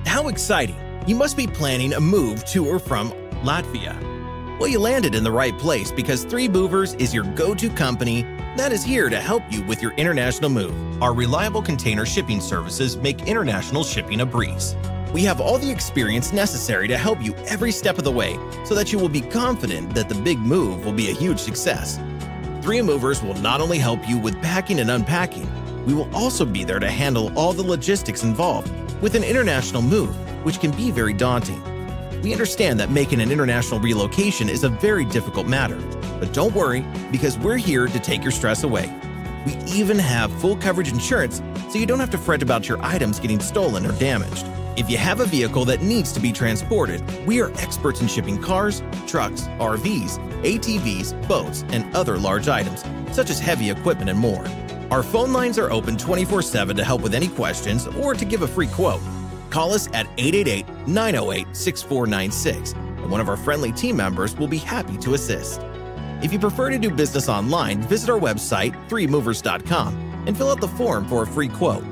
How exciting! You must be planning a move to or from Latvia. Well, you landed in the right place because 3 Movers is your go-to company that is here to help you with your international move. Our reliable container shipping services make international shipping a breeze. We have all the experience necessary to help you every step of the way so that you will be confident that the big move will be a huge success. 3 Movers will not only help you with packing and unpacking, we will also be there to handle all the logistics involved with an international move, which can be very daunting. We understand that making an international relocation is a very difficult matter, but don't worry because we're here to take your stress away. We even have full coverage insurance so you don't have to fret about your items getting stolen or damaged. If you have a vehicle that needs to be transported, we are experts in shipping cars, trucks, RVs, ATVs, boats, and other large items, such as heavy equipment and more. Our phone lines are open 24/7 to help with any questions or to give a free quote. Call us at 888-908-6496, and one of our friendly team members will be happy to assist. If you prefer to do business online, visit our website, 3movers.com, and fill out the form for a free quote.